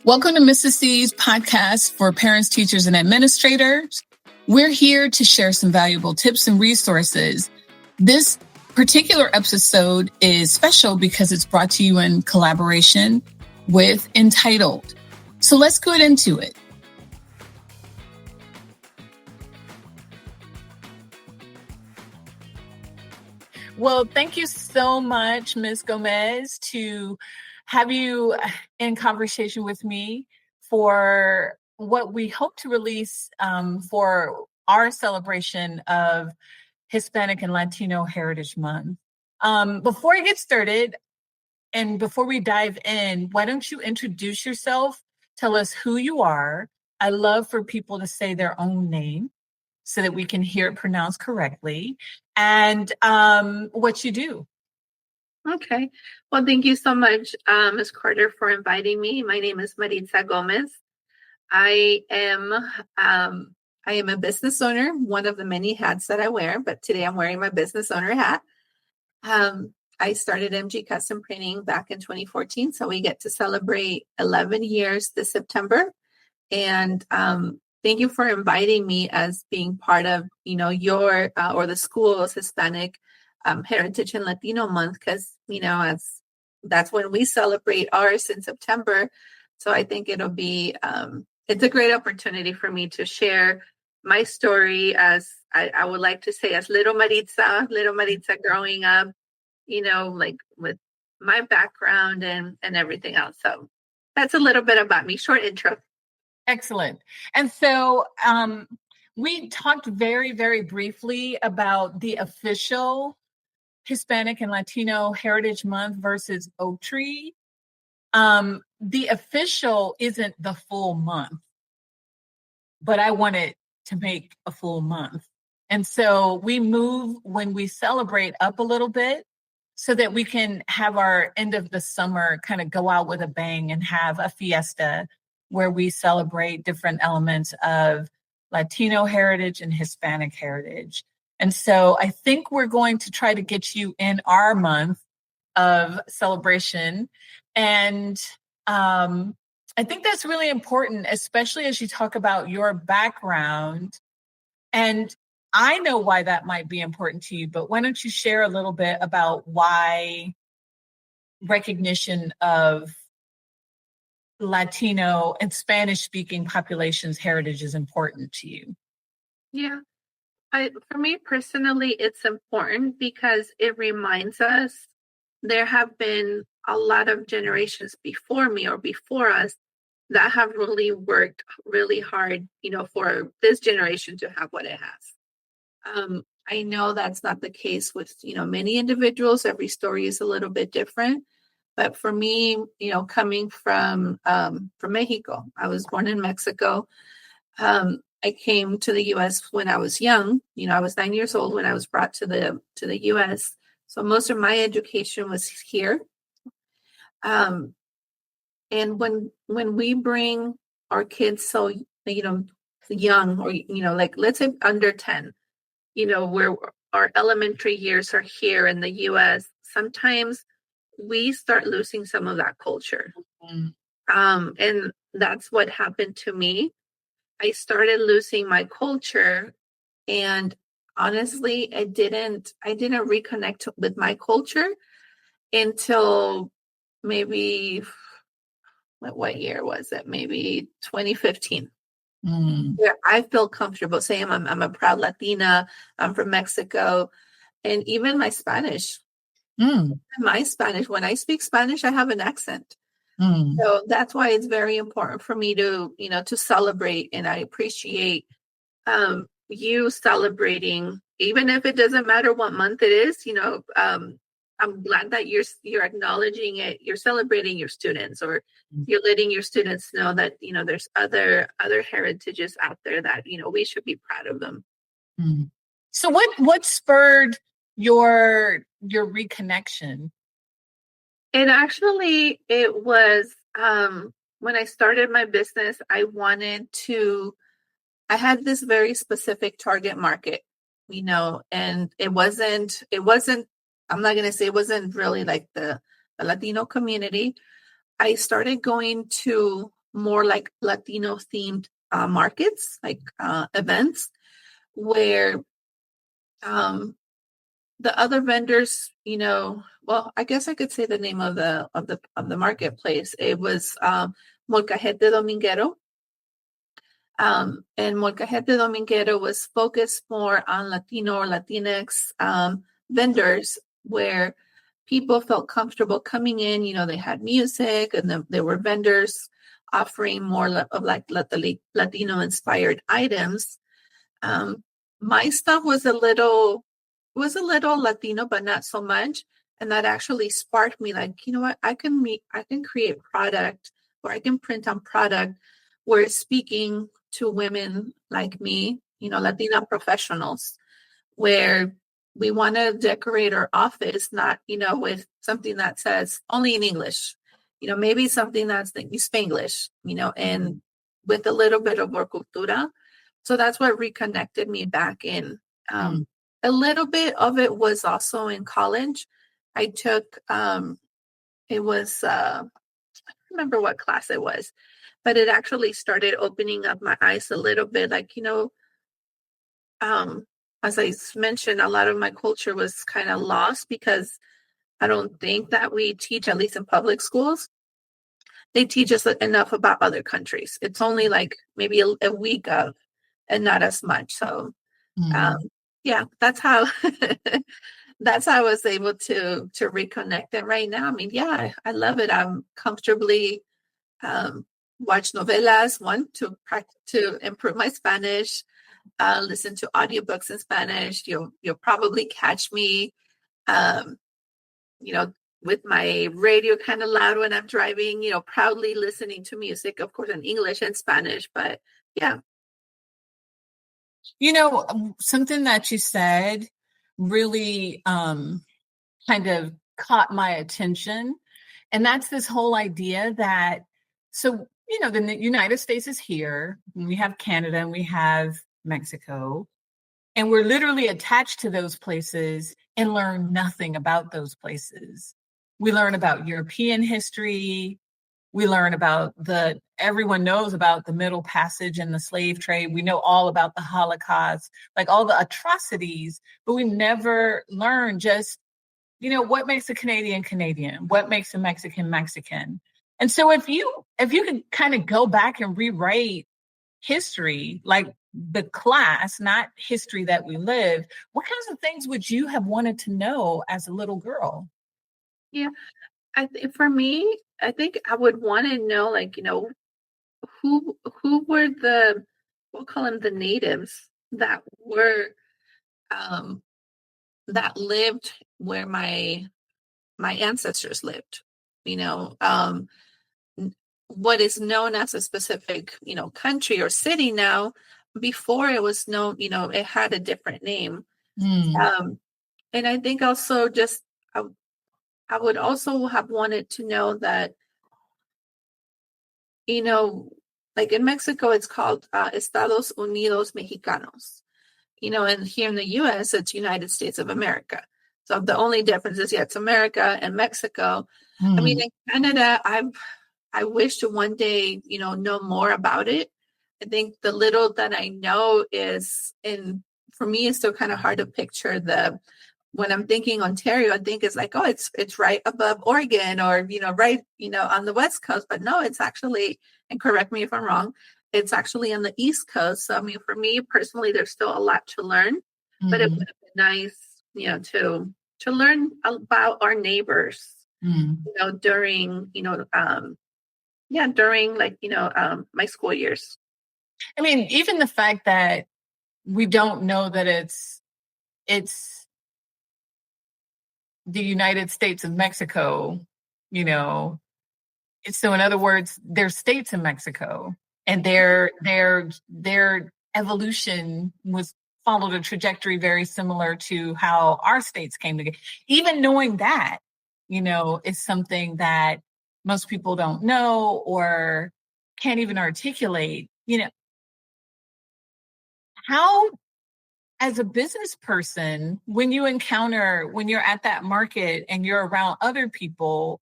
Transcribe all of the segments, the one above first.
Welcome to Mrs. C's podcast for parents, teachers, and administrators. We're here to share some valuable tips and resources. This particular episode is special because it's brought to you in collaboration with Entitled. So let's get into it. Well, thank you so much, Ms. Gomez, to have you in conversation with me for what we hope to release for our celebration of Hispanic and Latino Heritage Month. Before I get started and before we dive in, why don't you introduce yourself? Tell us who you are. I love for people to say their own name so that we can hear it pronounced correctly, and what you do. Okay. Well, thank you so much, Ms. Carter, for inviting me. My name is Maritza Gomez. I am a business owner, one of the many hats that I wear, but today I'm wearing my business owner hat. I started MG Custom Printing back in 2014, so we get to celebrate 11 years this September. And thank you for inviting me as being part of, your or the school's Hispanic Heritage and Latino Month, because that's when we celebrate ours in September. So I think it'll be it's a great opportunity for me to share my story, as I would like to say, as little Maritza growing up, like with my background and everything else. So that's a little bit about me. Short intro. Excellent. And so we talked very, very briefly about the official Hispanic and Latino Heritage Month versus Oak Tree. The official isn't the full month, but I wanted to make a full month. And so we move when we celebrate up a little bit so that we can have our end of the summer kind of go out with a bang and have a fiesta where we celebrate different elements of Latino heritage and Hispanic heritage. And so I think we're going to try to get you in our month of celebration. And I think that's really important, especially as you talk about your background. And I know why that might be important to you, but why don't you share a little bit about why recognition of Latino and Spanish-speaking populations' heritage is important to you? Yeah. For me personally, it's important because it reminds us there have been a lot of generations before me or before us that have really worked really hard, for this generation to have what it has. I know that's not the case with, many individuals. Every story is a little bit different. But for me, coming from Mexico, I was born in Mexico. I came to the U.S. when I was young. I was 9 years old when I was brought to the U.S. So most of my education was here. And when we bring our kids so young, or like let's say under 10, where our elementary years are here in the U.S., sometimes we start losing some of that culture. Mm-hmm. And that's what happened to me. I started losing my culture, and honestly, I didn't reconnect with my culture until maybe, what year was it? Maybe 2015. Where I feel comfortable saying I'm a proud Latina. I'm from Mexico, and even my Spanish. My Spanish, when I speak Spanish, I have an accent. So that's why it's very important for me to, to celebrate. And I appreciate you celebrating, even if it doesn't matter what month it is. I'm glad that you're acknowledging it. You're celebrating your students, or you're letting your students know that, there's other heritages out there that, we should be proud of them. So what spurred your reconnection? It was when I started my business, I had this very specific target market, and it wasn't, I'm not going to say it wasn't really like the Latino community. I started going to more like Latino themed markets, like events where the other vendors, well, I guess I could say the name of the marketplace. It was Molcajete Dominguero. And Molcajete Dominguero was focused more on Latino or Latinx vendors where people felt comfortable coming in. They had music and there were vendors offering more of like Latino inspired items. My stuff was a little Latino, but not so much. And that actually sparked me like, you know what, I can create product, or I can print on product where it's speaking to women like me, Latina professionals, where we want to decorate our office, not, with something that says only in English, maybe something that's in Spanglish, and with a little bit of work cultura. So that's what reconnected me back in. Mm. A little bit of it was also in college. I took, it was, I don't remember what class it was, but it actually started opening up my eyes a little bit. Like, as I mentioned, a lot of my culture was kind of lost because I don't think that we teach, at least in public schools, they teach us enough about other countries. It's only like maybe a week of, and not as much. So, um, yeah, that's how that's how I was able to reconnect. And right now, I mean, yeah, I love it. I'm comfortably watch novelas, one to improve my Spanish, listen to audiobooks in Spanish. You'll probably catch me, um, you know, with my radio kind of loud when I'm driving, proudly listening to music, of course, in English and Spanish. But yeah. Something that you said really kind of caught my attention. And that's this whole idea that, so, the United States is here, we have Canada and we have Mexico, and we're literally attached to those places and learn nothing about those places. We learn about European history. We learn about everyone knows about the Middle Passage and the slave trade. We know all about the Holocaust, like all the atrocities, but we never learn just, what makes a Canadian Canadian? What makes a Mexican Mexican? And so if you could kind of go back and rewrite history, like the class, not history that we live, what kinds of things would you have wanted to know as a little girl? Yeah. For me, I think I would want to know, like, who were we'll call them the natives that were, that lived where my ancestors lived, you know, um, what is known as a specific, country or city now, before it was known, it had a different name. Mm. Um, and I think also just, I would also have wanted to know that, you know, like in Mexico, it's called Estados Unidos Mexicanos, and here in the US, it's United States of America. So the only difference is, yeah, it's America and Mexico. I mean, Mm. in Canada, I wish to one day, know more about it. I think the little that I know is, for me, it's still kind of hard to picture when I'm thinking Ontario, I think it's like, oh, it's right above Oregon, or, right, on the West Coast. But no, it's actually, and correct me if I'm wrong, it's actually on the East Coast. So, I mean, for me personally, there's still a lot to learn, but it Mm. would have been nice, to learn about our neighbors, Mm. during, yeah, during like, my school years. I mean, even the fact that we don't know that it's the United States of Mexico, you know. So in other words, there's states in Mexico, and their evolution was followed a trajectory very similar to how our states came together. Even knowing that, is something that most people don't know or can't even articulate. How, as a business person, when you're at that market and you're around other people,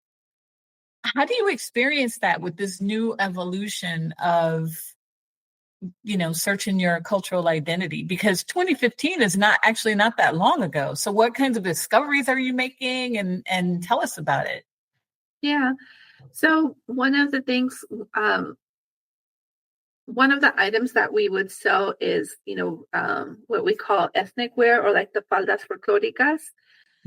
How do you experience that with this new evolution of, searching your cultural identity? Because 2015 is not that long ago. So what kinds of discoveries are you making, and tell us about it? Yeah. So one of the items that we would sell is, what we call ethnic wear, or like the faldas folclóricas.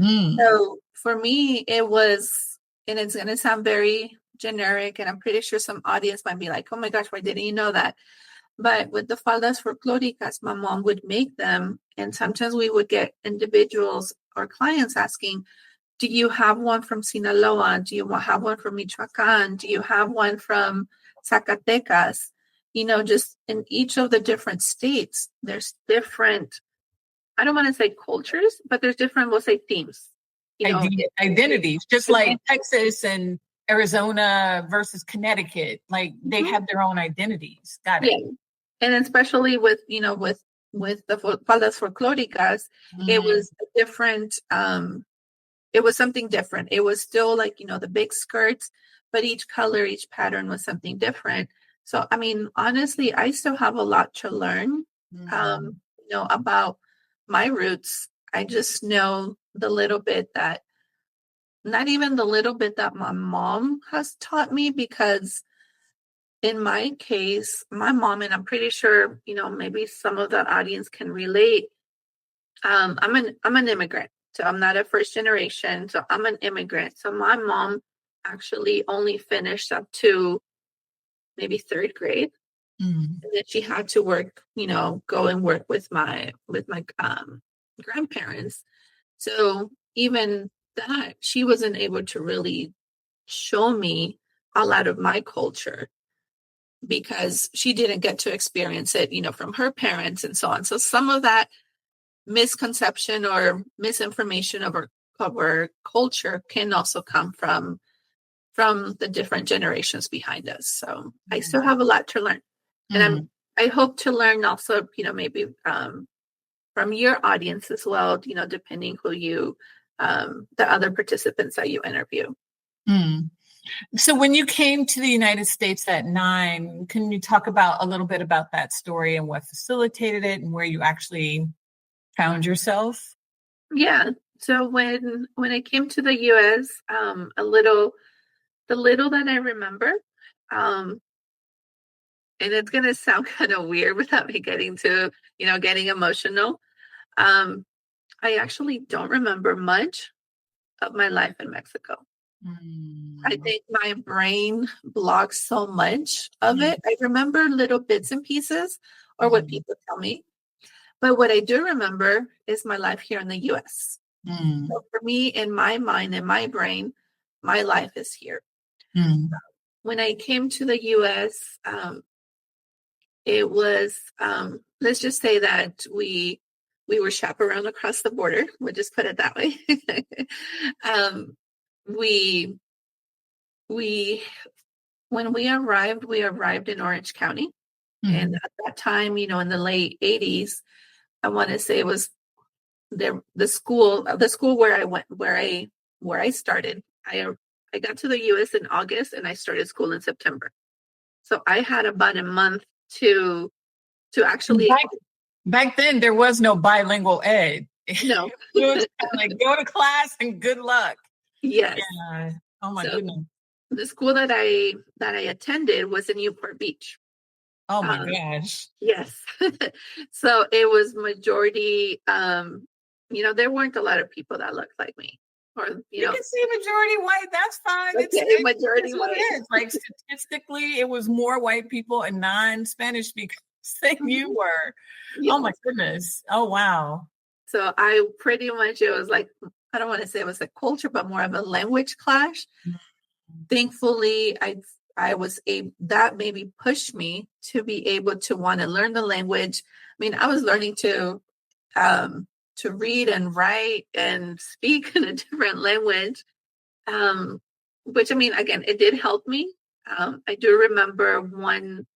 Mm. So for me, it was, and it's going to sound very generic, and I'm pretty sure some audience might be like, oh my gosh, why didn't you know that? But with the faldas folclóricas, my mom would make them. And sometimes we would get individuals or clients asking, do you have one from Sinaloa? Do you have one from Michoacan? Do you have one from Zacatecas? Just in each of the different states, there's different, I don't want to say cultures, but there's different, we'll say themes. Identities, just like Texas and Arizona versus Connecticut, like they have their own identities. Got it. Yeah. And especially with the faldas folclóricas, it Mm. was a different, it was something different. It was still like, the big skirts, but each color, each pattern was something different. So, I mean, honestly, I still have a lot to learn, Mm. about my roots. I just know the little bit that, not even the little bit that my mom has taught me, because in my case, my mom, and I'm pretty sure, maybe some of the audience can relate. I'm an immigrant, so I'm not a first generation. So I'm an immigrant. So my mom actually only finished up to maybe third grade, Mm. and then she had to work, go and work with my grandparents. So even that, she wasn't able to really show me a lot of my culture, because she didn't get to experience it, from her parents and so on. So some of that misconception or misinformation of our culture can also come from the different generations behind us. So I still have a lot to learn, and Mm. I hope to learn also, maybe from your audience as well, depending who the other participants that you interview. Mm. So when you came to the United States at 9, can you talk about a little bit about that story and what facilitated it and where you actually found yourself? Yeah. So when I came to the US, the little that I remember, um, and it's gonna sound kind of weird without me getting emotional. Um, I actually don't remember much of my life in Mexico. I Mm. think my brain blocks so much of Mm. it. I remember little bits and pieces, or what Mm. people tell me. But what I do remember is my life here in the US. Mm. So for me, in my mind, in my brain, my life is here. Mm. When I came to the US, it was, let's just say that we were chaperoned across the border. We'll just put it that way. um, we we when we arrived in Orange County, and Mm. at that time, in the late '80s, I want to say it was the school where I went, where I started. I got to the U.S. in August, and I started school in September. So I had about a month to And actually. back then, there was no bilingual ed. No. It was kind of like go to class and good luck. Yes. Yeah. Oh my So goodness. the school that I attended was in Newport Beach. Oh my Um, gosh. yes. So it was majority. There weren't a lot of people that looked like me, or You can see majority white. That's fine. okay, It majority is what it white. is. Like statistically, it was more white people and non-Spanish speakers than you Mhm. were. Oh my Yes. goodness. Oh wow. So I pretty much, it was like, I don't want to say it was a culture, but more of a language clash. Thankfully, I was able, that maybe pushed me to be able to want to learn the language. I mean, I was learning to read and write and speak in a different language. Um, which, I mean, again, it did help me. I do remember one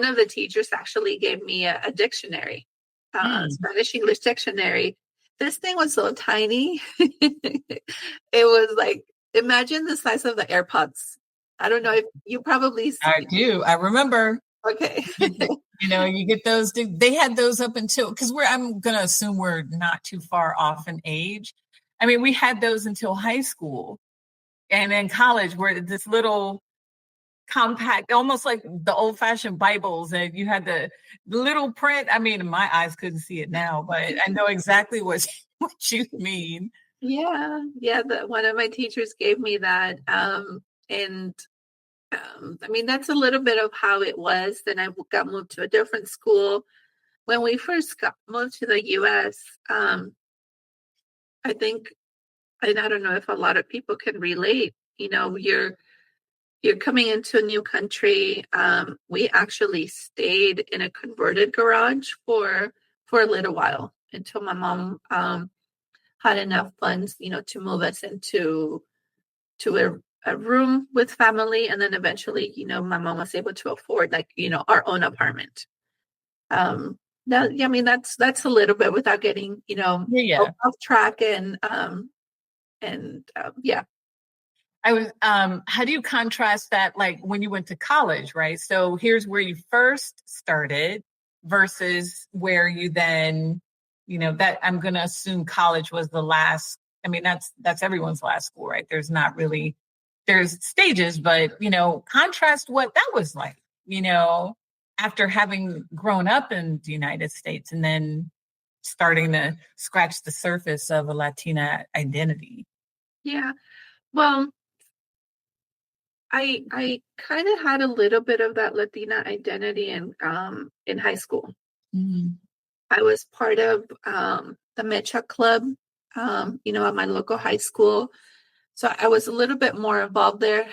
of the teachers actually gave me a dictionary, Mm. Spanish English dictionary. This thing was so tiny. It was like, imagine the size of the AirPods. I don't know if you probably I do. I remember. okay. You get those. They had those up until because I'm gonna assume we're not too far off in age. I mean, we had those until high school, and then college, where this little compact, almost like the old-fashioned Bibles, and you had the little print. I mean, my eyes couldn't see it now, but I know exactly what you mean. Yeah, yeah. One of my teachers gave me that, and I mean that's a little bit of how it was. Then I got moved to a different school. When we first got moved to the U.S., I think, and I don't know if a lot of people can relate. You're coming into a new country. We actually stayed in a converted garage for a little while until my mom had enough funds, to move us into a room with family, and then eventually, my mom was able to afford our own apartment. That yeah, I mean that's a little bit without getting Yeah. off track yeah. I was how do you contrast that like when you went to college, right? So here's where you first started versus where you then, that I'm gonna assume college was the last. I mean, that's everyone's last school, right? There's stages, but contrast what that was like, after having grown up in the United States and then starting to scratch the surface of a Latina identity. Yeah. Well, I kind of had a little bit of that Latina identity in high school. Mhm. I was part of the Mecha Club, at my local high school. So I was a little bit more involved there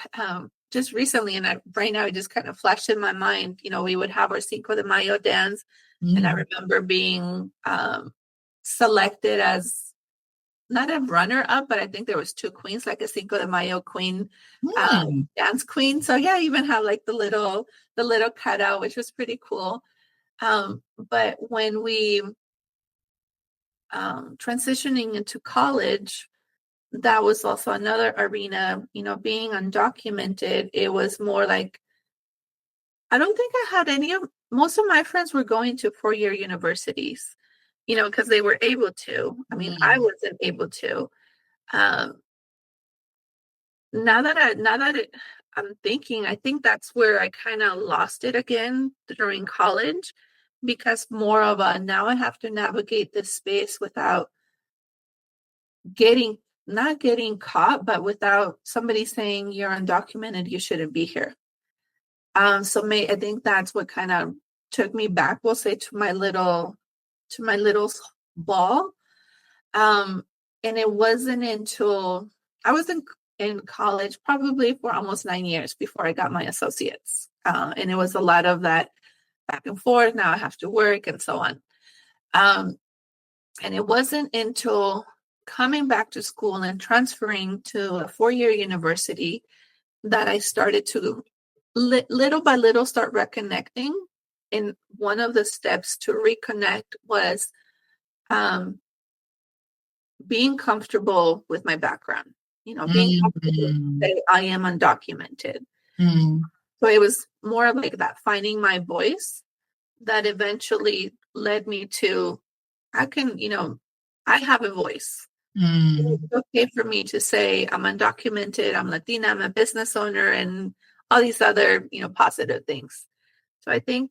just recently. And right now, it just kind of flashed in my mind. We would have our Cinco de Mayo dance. And I Mm. remember being selected as not a runner up, but I think there was two queens, like a Cinco de Mayo queen, Mm. dance queen. So yeah, I even have like the little cutout, which was pretty cool. But when we transitioning into college, that was also another arena, being undocumented. It was more like, I don't think I had most of my friends were going to 4-year universities, because they were able to. I mean, I Mm. wasn't able to. Um, now that I'm thinking, I think that's where I kind of lost it again during college, because more of a now I have to navigate this space without getting not getting caught, but without somebody saying you're undocumented, you shouldn't be here. I think that's what kind of took me back, we'll say, to my little ball. Um, and it wasn't until I was in college, probably for almost 9 years before I got my associates. And it was a lot of that back and forth. Now I have to work and so on. And it wasn't until coming back to school and transferring to a 4-year university that I started to little by little start reconnecting. And one of the steps to reconnect was um, being comfortable with my background, being comfortable Mm. that I am undocumented. Mm. So it was more like that finding my voice that eventually led me to, I can, I have a voice. It's Mm. okay for me to say I'm undocumented, I'm Latina, I'm a business owner, and all these other, positive things. So I think,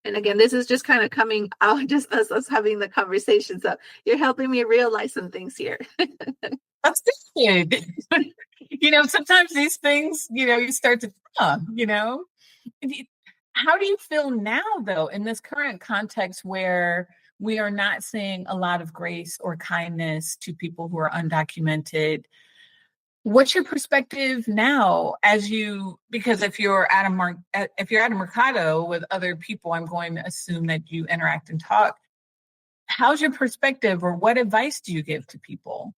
and again, this is just kind of coming out just us having the conversation. So you're helping me realize some things here. That's good. Sometimes these things, you start to, how do you feel now, though, in this current context where we are not seeing a lot of grace or kindness to people who are undocumented? What's your perspective now because if you're at a mercado with other people, I'm going to assume that you interact and talk. How's your perspective, or what advice do you give to people?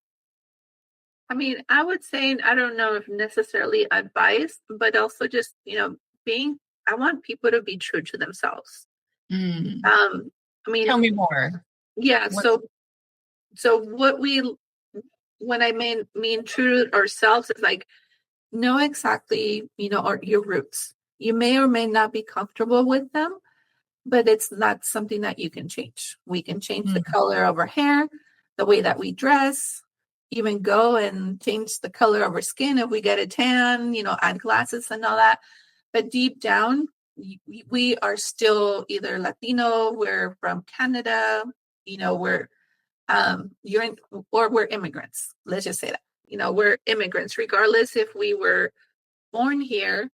I mean, I would say, I don't know if necessarily advice, but also just, I want people to be true to themselves. Mm. I mean, Tell me more. yeah. What? So when I mean true to ourselves, is like know exactly, or your roots. You may or may not be comfortable with them, but it's not something that you can change. We can change the Mm, color of our hair, the way that we dress, even go and change the color of our skin if we get a tan, add glasses and all that. But deep down, we are still either Latino, we're from Canada, we're you're in, or we're immigrants. Let's just say that. We're immigrants, regardless if we were born here,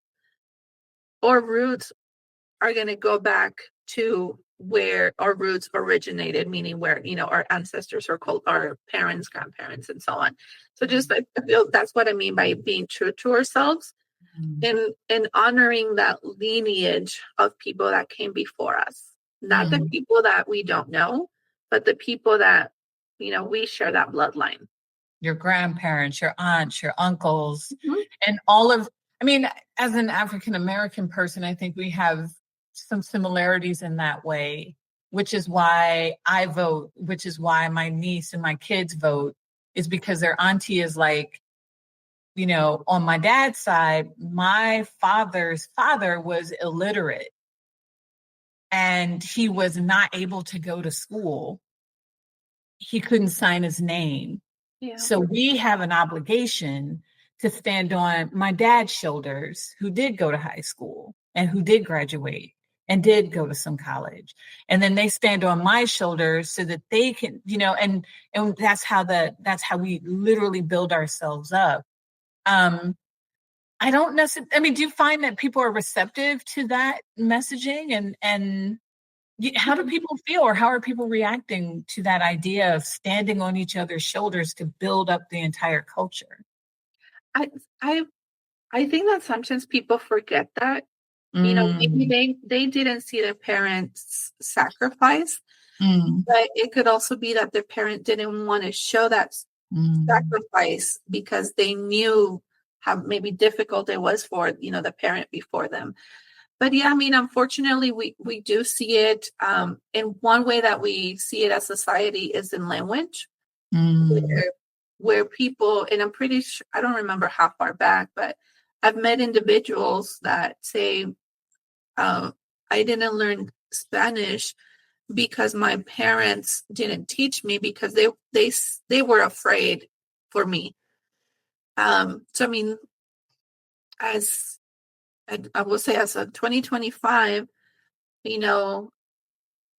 our roots are going to go back to where our roots originated, meaning where, our ancestors are called our parents, grandparents, and so on. So just I feel that's what I mean by being true to ourselves mm, and honoring that lineage of people that came before us. Not the mm. people that we don't know, but the people that, we share that bloodline. Your grandparents, your aunts, your uncles, Mhm. and all of, I mean, as an African American person, I think we have some similarities in that way, which is why I vote, which is why my niece and my kids vote, is because their auntie is like, on my dad's side, my father's father was illiterate and he was not able to go to school. He couldn't sign his name. Yeah. So we have an obligation to stand on my dad's shoulders, who did go to high school and who did graduate and did go to some college. And then they stand on my shoulders so that they can, and that's how we literally build ourselves up. I don't necessarily, I mean, do you find that people are receptive to that messaging and how do people feel or how are people reacting to that idea of standing on each other's shoulders to build up the entire culture? I I I think that sometimes people forget that. Maybe Mm, they didn't see their parents sacrifice, mm, but it could also be that their parent didn't want to show that mm, sacrifice because they knew how maybe difficult it was for, the parent before them. But yeah, I mean, unfortunately, we do see it. In one way that we see it as society is in language, mm, where people, and I'm pretty sure, I don't remember how far back, but I've met individuals that say, I didn't learn Spanish because my parents didn't teach me because they were afraid for me. So I mean, as I will say, as a 2025, you know,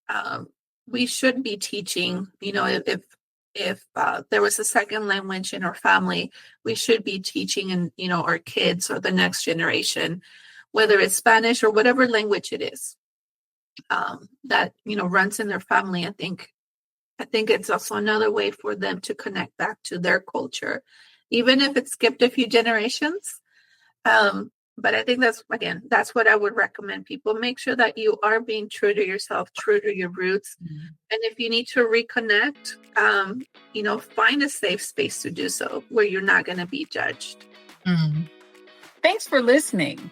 um, we should be teaching. If there was a second language in our family, we should be teaching, and our kids or the next generation, whether it's Spanish or whatever language it is, that runs in their family. I think it's also another way for them to connect back to their culture, even if it skipped a few generations. But I think that's what I would recommend people. Make sure that you are being true to yourself, true to your roots. mm, And if you need to reconnect, find a safe space to do so where you're not going to be judged. mm. Thanks for listening.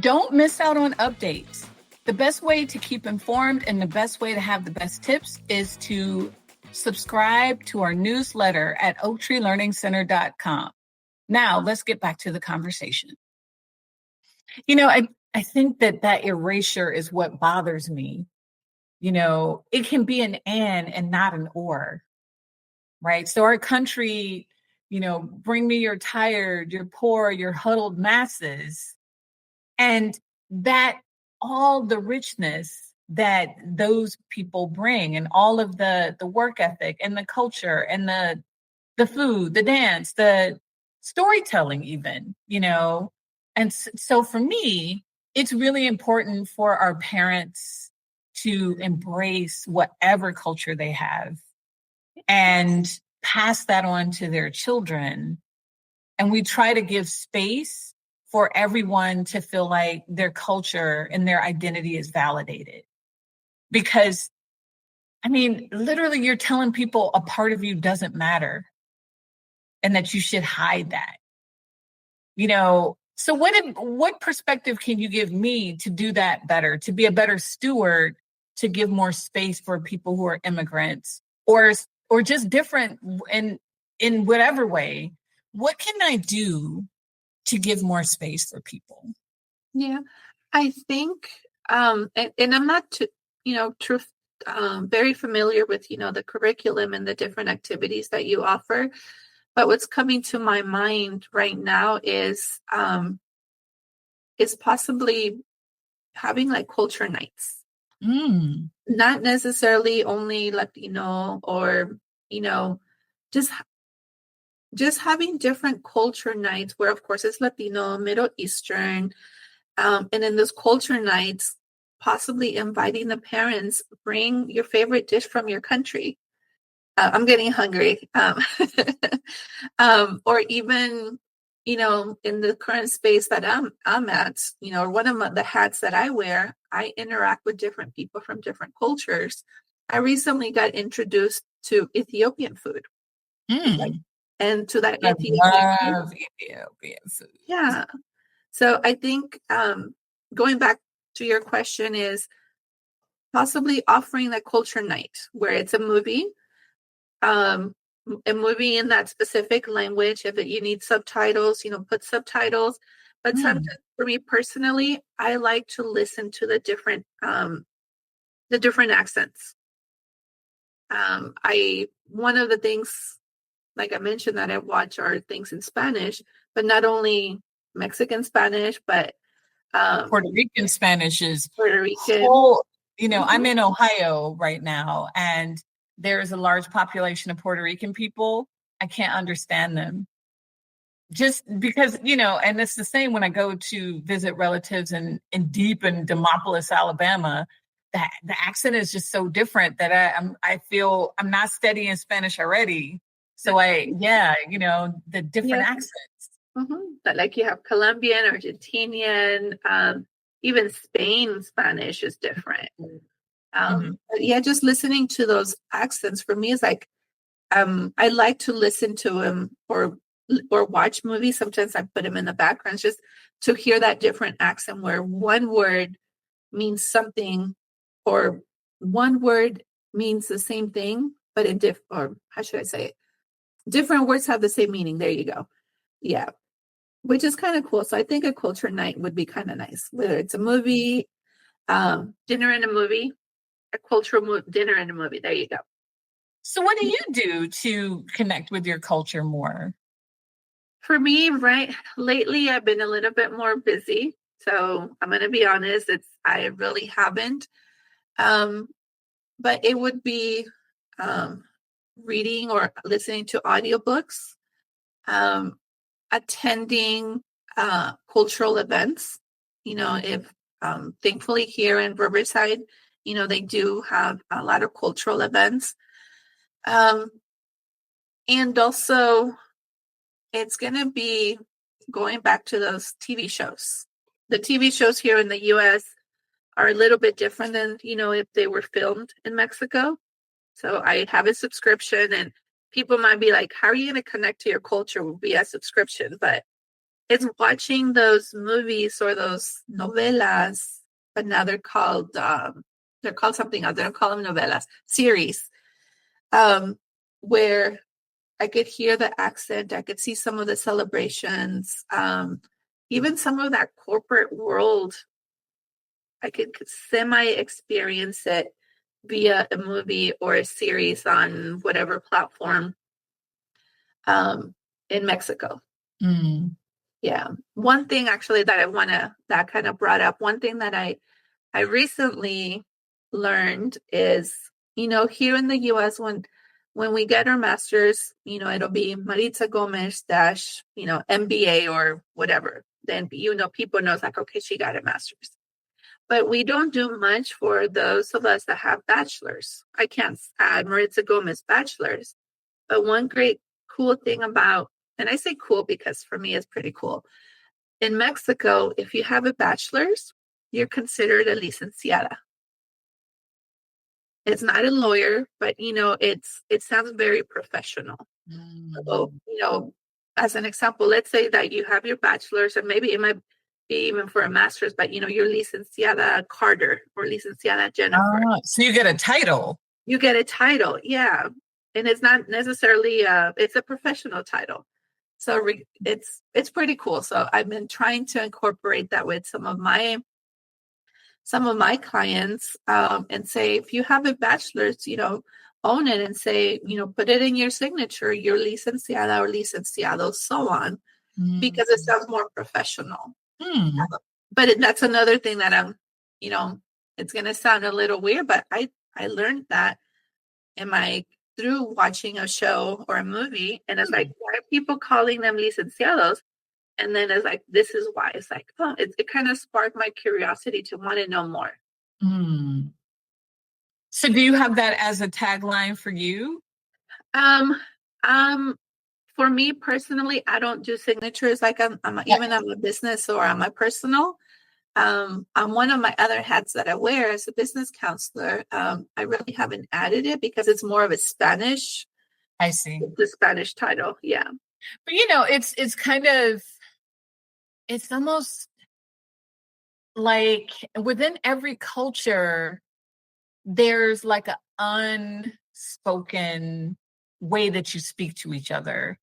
Don't miss out on updates. The best way to keep informed and the best way to have the best tips is to subscribe to our newsletter at oaktreelearningcenter.com. Now, let's get back to the conversation. I think that erasure is what bothers me. It can be an and not an or, right? So our country, bring me your tired, your poor, your huddled masses. And that all the richness that those people bring and all of the work ethic and the culture and the food, the dance, the storytelling, even, And so for me, it's really important for our parents to embrace whatever culture they have and pass that on to their children. And we try to give space for everyone to feel like their culture and their identity is validated. Because, I mean, literally, you're telling people a part of you doesn't matter and that you should hide that. So what perspective can you give me to do that better, to be a better steward, to give more space for people who are immigrants or just different in whatever way? What can I do to give more space for people? Yeah, I think, and I'm not too, very familiar with, the curriculum and the different activities that you offer. But what's coming to my mind right now is possibly having like culture nights. Not necessarily only Latino or, you know, just just having different culture nights where of course it's Latino, Middle Eastern, and in those culture nights, possibly inviting the parents, bring your favorite dish from your country. I'm getting hungry. Or even, in the current space that I'm at, one of the hats that I wear, I interact with different people from different cultures. I recently got introduced to Ethiopian food, like, and to that I Ethiopian food. love Ethiopian food. Yeah. So I think going back to your question is possibly offering a culture night where it's um, a movie in that specific language. If you need subtitles, put subtitles. But sometimes for me personally, I like to listen to the different accents. I one of the things, like I mentioned, that I watch are things in Spanish, but not only Mexican Spanish, but Puerto Rican Spanish is Puerto Rican. whole, I'm in Ohio right now, and there's a large population of Puerto Rican people. I can't understand them. Just because, and it's the same when I go to visit relatives in deep in Demopolis, Alabama. That the accent is just so different that I feel I'm not studying Spanish already. So the different Yeah. accents. But like you have Colombian, Argentinian, even Spain Spanish is different. But yeah, just listening to those accents for me is like, I like to listen to them or watch movies. Sometimes I put them in the background just to hear that different accent where one word means something, or one word means the same thing, but in or how should I say it? Different words have the same meaning. There you go. Yeah, which is kind of cool. So I think a culture night would be kind of nice, whether it's a movie, dinner and a movie, a cultural dinner and a movie. There you go. So what do you do to connect with your culture more? For me, right, lately I've been a little bit more busy. So I'm going to be honest, I really haven't. But it would be um, reading or listening to audiobooks, um, attending cultural events. If thankfully here in Riverside, they do have a lot of cultural events. And also, it's going to be going back to those TV shows. The TV shows here in the US are a little bit different than, if they were filmed in Mexico. So I have a subscription, and people might be like, how are you going to connect to your culture via subscription? But it's watching those movies or those novelas, but now they're called something else. They don't call them novelas, series, where I could hear the accent. I could see some of the celebrations, even some of that corporate world. I could semi experience it via a movie or a series on whatever platform in Mexico. Yeah. One thing actually that kind of brought up, one thing that I recently learned is, here in the US, when we get our master's, it'll be Maritza Gomez dash, MBA or whatever. Then, people know it's like, okay, she got a master's. But we don't do much for those of us that have bachelors. I can't add Maritza Gomez bachelors. But one great cool thing about, and I say cool because for me it's pretty cool. In Mexico, if you have a bachelor's, you're considered a licenciada. It's not a lawyer, but it sounds very professional. So, as an example, let's say that you have your bachelor's, and maybe it might be even for a master's, but you're licenciada Carter or licenciada Jennifer. So you get a title. You get a title, yeah. And it's not necessarily it's a professional title. So it's pretty cool. So I've been trying to incorporate that with some of my clients, and say, if you have a bachelor's, own it and say, put it in your signature, you're licenciada or licenciado, so on, because it sounds more professional. Mm. But that's another thing that you know, it's going to sound a little weird, but I learned that through watching a show or a movie, and it's like, why are people calling them licenciados? And then it's like, this is why. It's like, oh, it kind of sparked my curiosity to want to know more. Mm. So do you have that as a tagline for you? Um, um, for me personally, I don't do signatures like even on my business or on my personal. On one of my other hats that I wear as a business counselor, I really haven't added it because it's more of a Spanish. I see. The Spanish title, yeah. But it's kind of, it's almost like within every culture, there's like an unspoken way that you speak to each other.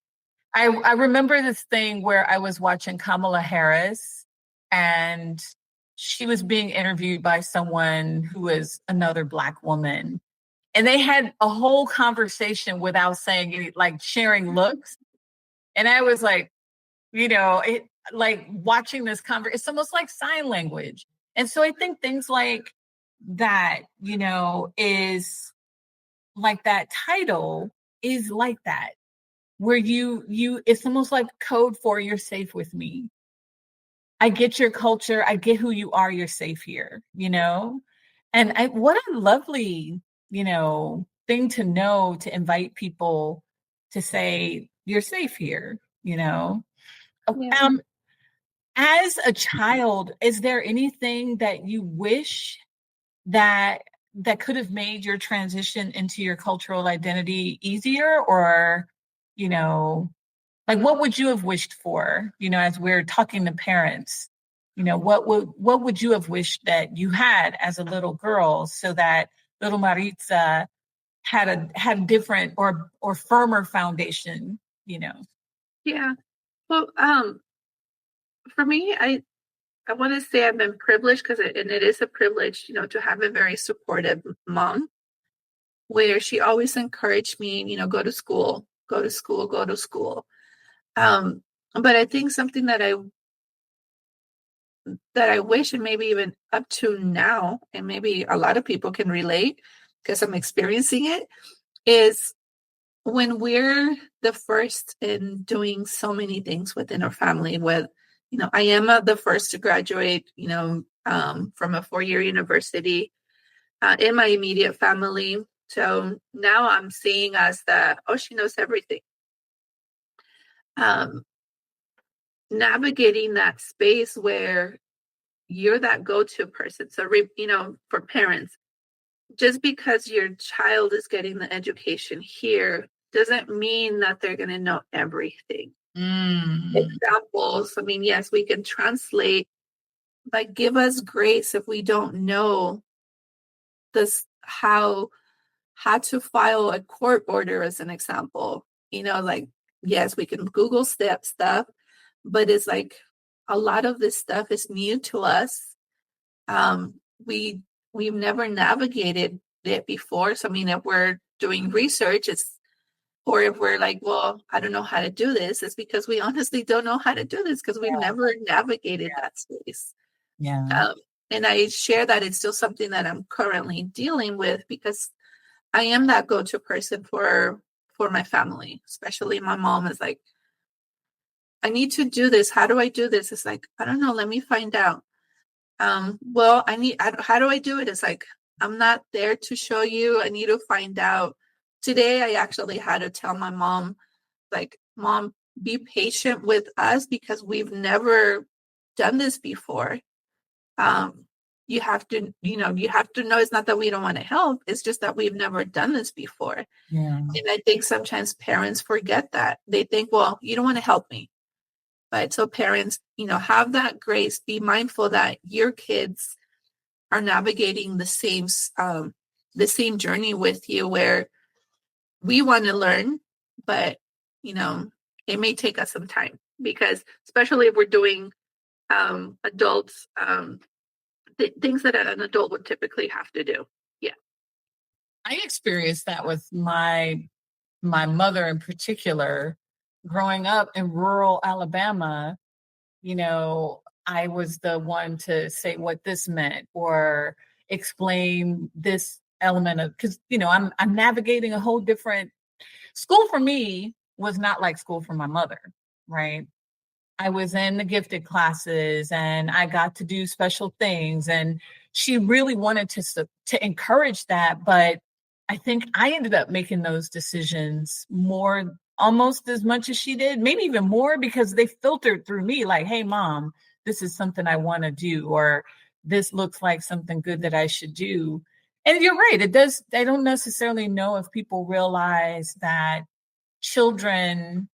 I remember this thing where I was watching Kamala Harris, and she was being interviewed by someone who was another Black woman. And they had a whole conversation without saying any, like sharing looks. And I was like, it like watching this conversation, it's almost like sign language. And so I think things like that, is like that title is like that, where it's almost like code for you're safe with me. I get your culture, I get who you are, you're safe here, And what a lovely, thing to know, to invite people to say you're safe here. Yeah. Um, as a child, is there anything that you wish that could have made your transition into your cultural identity easier, or you know like what would you have wished for, as we're talking to parents, what would you have wished that you had as a little girl, so that little Maritza had a different or firmer foundation. Yeah. Well, for me, I want to say I've been privileged and it is a privilege, to have a very supportive mom where she always encouraged me, go to school, go to school, go to school. But I think something that I wish, and maybe even up to now, and maybe a lot of people can relate because I'm experiencing it, is when we're the first in doing so many things within our family. With, I am the first to graduate, from a 4-year university in my immediate family. So now I'm seeing as that, oh, she knows everything. Um, Navigating that space where you're that go-to person. So, for parents, just because your child is getting the education here doesn't mean that they're going to know everything. Examples, I mean, yes, we can translate, but give us grace if we don't know this, how to file a court order, as an example. Like, yes, we can Google stuff, but it's like a lot of this stuff is new to us. um we've never navigated it before. So I mean, if we're doing research, or if we're like, well, I don't know how to do this, it's because we honestly don't know how to do this, because we've never navigated that space. Yeah. And I share that it's still something that I'm currently dealing with, because I am that go-to person for my family. Especially my mom is like, I need to do this, how do I do this? It's like, I don't know, let me find out. Well, how do I do it? It's like, I'm not there to show you. I need to find out. Today, I actually had to tell my mom, like, Mom, be patient with us because we've never done this before. Um, you have to know it's not that we don't want to help. It's just that we've never done this before. Yeah. And I think sometimes parents forget that. They think, well, you don't want to help me. But so parents, have that grace, be mindful that your kids are navigating the same journey with you, where we want to learn, but it may take us some time, because especially if we're doing adults, things that an adult would typically have to do. Yeah. I experienced that with my mother in particular. Growing up in rural Alabama, I was the one to say what this meant or explain this element of, because I'm navigating a whole different school. For me was not like school for my mother, right? I was in the gifted classes and I got to do special things, and she really wanted to encourage that. But I think I ended up making those decisions more, almost as much as she did, maybe even more, because they filtered through me like, hey mom, this is something I want to do, or this looks like something good that I should do. And you're right, it does. I don't necessarily know if people realize that children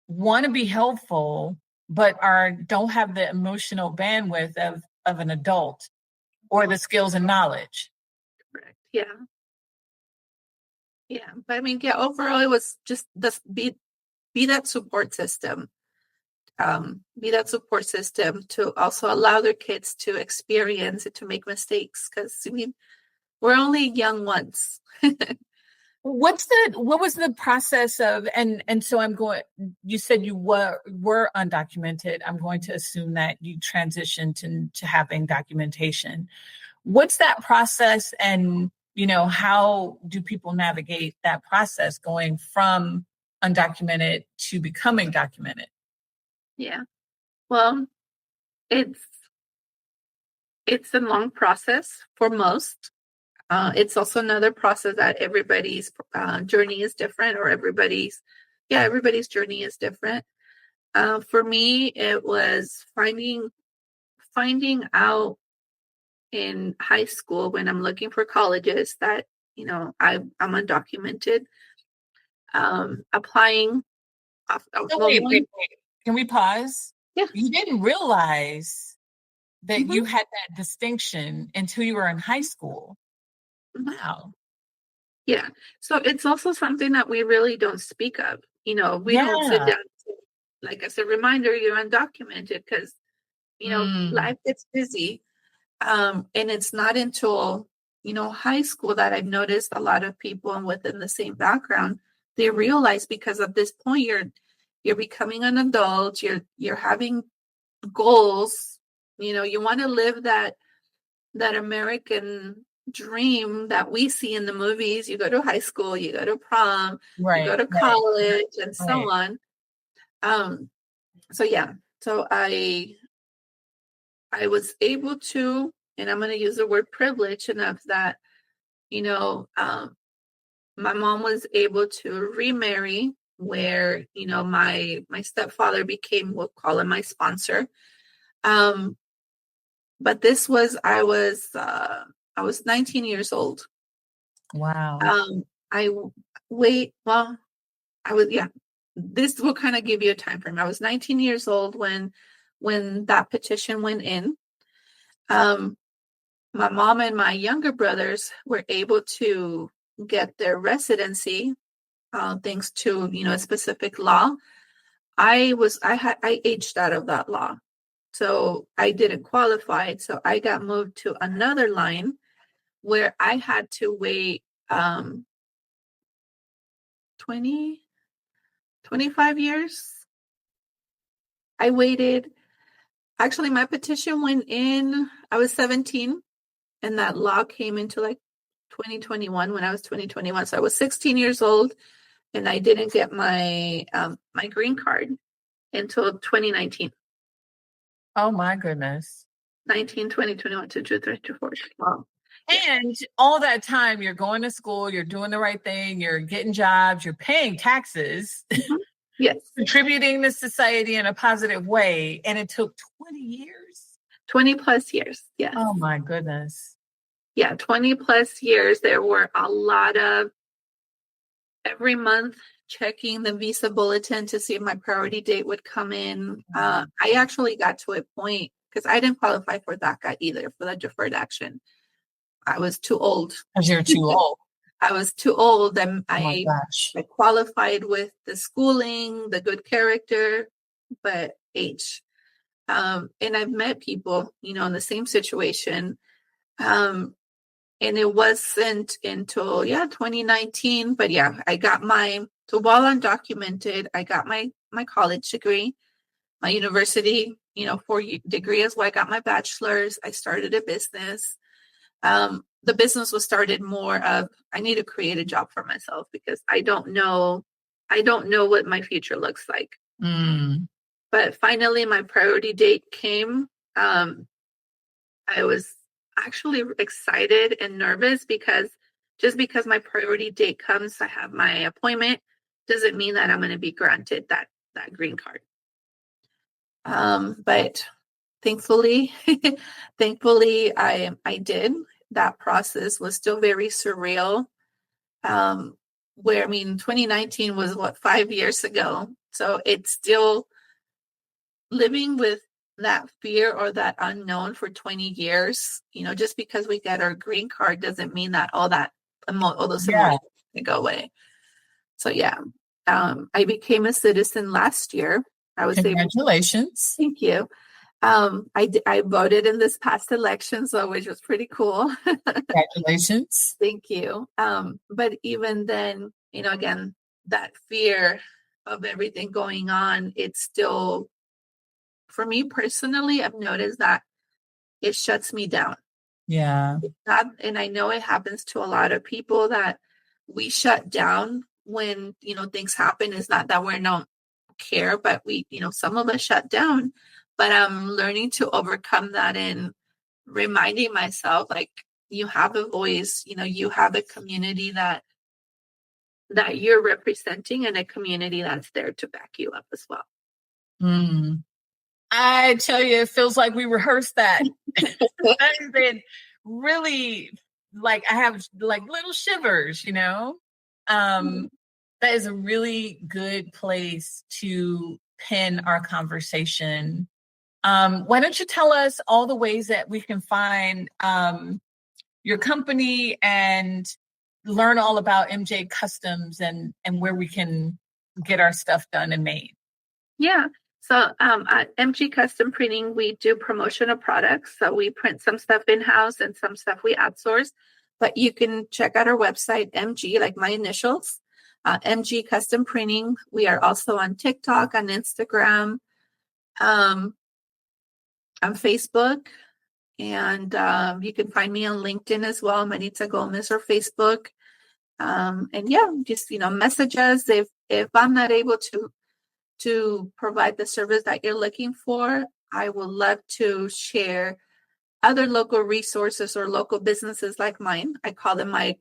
want to be helpful, but don't have the emotional bandwidth of an adult or the skills and knowledge. Correct. Yeah. Yeah. But I mean, yeah, overall it was just this be that support system. Be that support system to also allow their kids to experience and to make mistakes. Because I mean, we're only young once. What was the process of, and so you said you were undocumented. I'm going to assume that you transitioned to having documentation. What's that process, and how do people navigate that process going from undocumented to becoming documented? Yeah. Well, it's a long process for most. It's also another process that everybody's journey is different, or everybody's journey is different. For me, it was finding out in high school when I'm looking for colleges that I'm undocumented. Applying. So wait. Can we pause? Yeah. You didn't realize that Mm-hmm. you had that distinction until you were in high school. Mm-hmm. Wow. Yeah. So it's also something that we really don't speak of. We don't sit Yeah. down, like as a reminder, you're undocumented, because life gets busy. And it's not until high school that I've noticed a lot of people within the same background, they realize, because at this point you're becoming an adult, you're having goals, you want to live that American dream that we see in the movies. You go to high school, you go to prom, you go Right. to college, and so Right. on. So yeah, so I was able to, and I'm going to use the word privilege enough that my mom was able to remarry, where my stepfather became, we'll call him my sponsor. But this was I was 19 years old. Wow. I wait. Well, I was, yeah. This will kind of give you a time frame. I was 19 years old when that petition went in. My mom and my younger brothers were able to get their residency, thanks to a specific law. I aged out of that law, so I didn't qualify. So I got moved to another line where I had to wait 20, 25 years. I waited. Actually, my petition went in, I was 17, and that law came into like 2021, when I was 2021. So I was 16 years old, and I didn't get my my green card until 2019. Oh my goodness. 19, 20, 21, 22, 23, 24. Wow. And all that time you're going to school, you're doing the right thing, you're getting jobs, you're paying taxes, Mm-hmm. Yes. contributing to society in a positive way. And it took 20 years. 20 plus years. Yes. Oh my goodness. Yeah, 20 plus years. There were a lot of, every month, checking the visa bulletin to see if my priority date would come in. I actually got to a point, because I didn't qualify for DACA either, for the deferred action. I was too old. Because you're too old. I was too old, and Oh my gosh. I qualified with the schooling, the good character, but age. And I've met people, in the same situation. And it wasn't until 2019, but I got so while undocumented, I got my college degree, my university, 4-year degree as well. I got my bachelor's. I started a business. The business was started more of, I need to create a job for myself because I don't know what my future looks like. But finally my priority date came. I was actually excited and nervous because just because my priority date comes, I have my appointment, doesn't mean that I'm going to be granted that green card. But thankfully, I did. That process was still very surreal. Where 2019 was 5 years ago, so it's still living with that fear or that unknown for 20 years. Just because we get our green card doesn't mean that all those emotions can go away. So I became a citizen last year. Congratulations. Thank you. I voted in this past election, so which was pretty cool. Congratulations. Thank you. But even then, again, that fear of everything going on, it's still, for me personally, I've noticed that it shuts me down. Yeah. And I know it happens to a lot of people that we shut down when, things happen. It's not that we don't care, but we, some of us shut down. But I'm learning to overcome that and reminding myself, like, you have a voice, you have a community that you're representing, and a community that's there to back you up as well. I tell you, it feels like we rehearsed that. That has been really, like, I have like little shivers, That is a really good place to pin our conversation. Why don't you tell us all the ways that we can find your company and learn all about MJ Customs and where we can get our stuff done and made? Yeah. So at MG Custom Printing, we do promotional products. So we print some stuff in-house and some stuff we outsource. But you can check out our website, MG, like my initials, MG Custom Printing. We are also on TikTok, on Instagram, on Facebook. And you can find me on LinkedIn as well, Maritza Gomez, or Facebook. And just, message us if I'm not able to provide the service that you're looking for. I would love to share other local resources or local businesses like mine. I call them my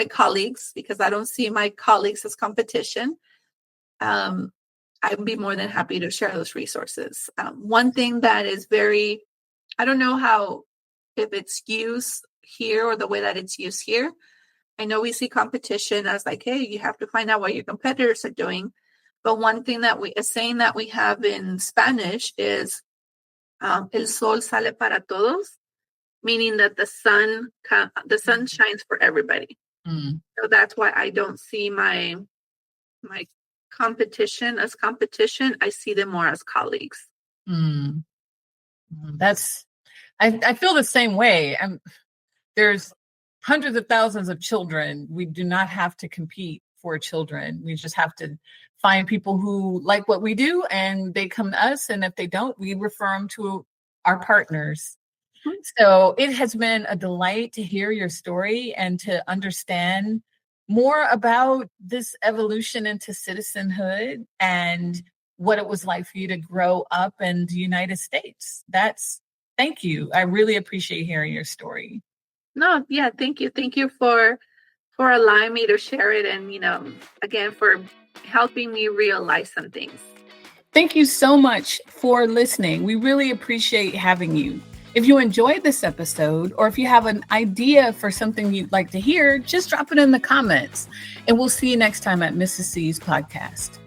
colleagues, because I don't see my colleagues as competition. I'd be more than happy to share those resources. One thing that is I don't know if it's used here or the way that it's used here. I know we see competition as like, hey, you have to find out what your competitors are doing. But one thing a saying that we have in Spanish is, el sol sale para todos, meaning that the sun shines for everybody. So that's why I don't see my competition as competition. I see them more as colleagues. I feel the same way. There's hundreds of thousands of children. We do not have to compete for children. We just have to find people who like what we do, and they come to us. And if they don't, we refer them to our partners. So it has been a delight to hear your story and to understand more about this evolution into citizenhood and what it was like for you to grow up in the United States. Thank you. I really appreciate hearing your story. No, yeah, thank you. Thank you for allowing me to share it, and, again, for helping me realize some things. Thank you so much for listening. We really appreciate having you. If you enjoyed this episode, or if you have an idea for something you'd like to hear, just drop it in the comments. And we'll see you next time at Mrs. C's podcast.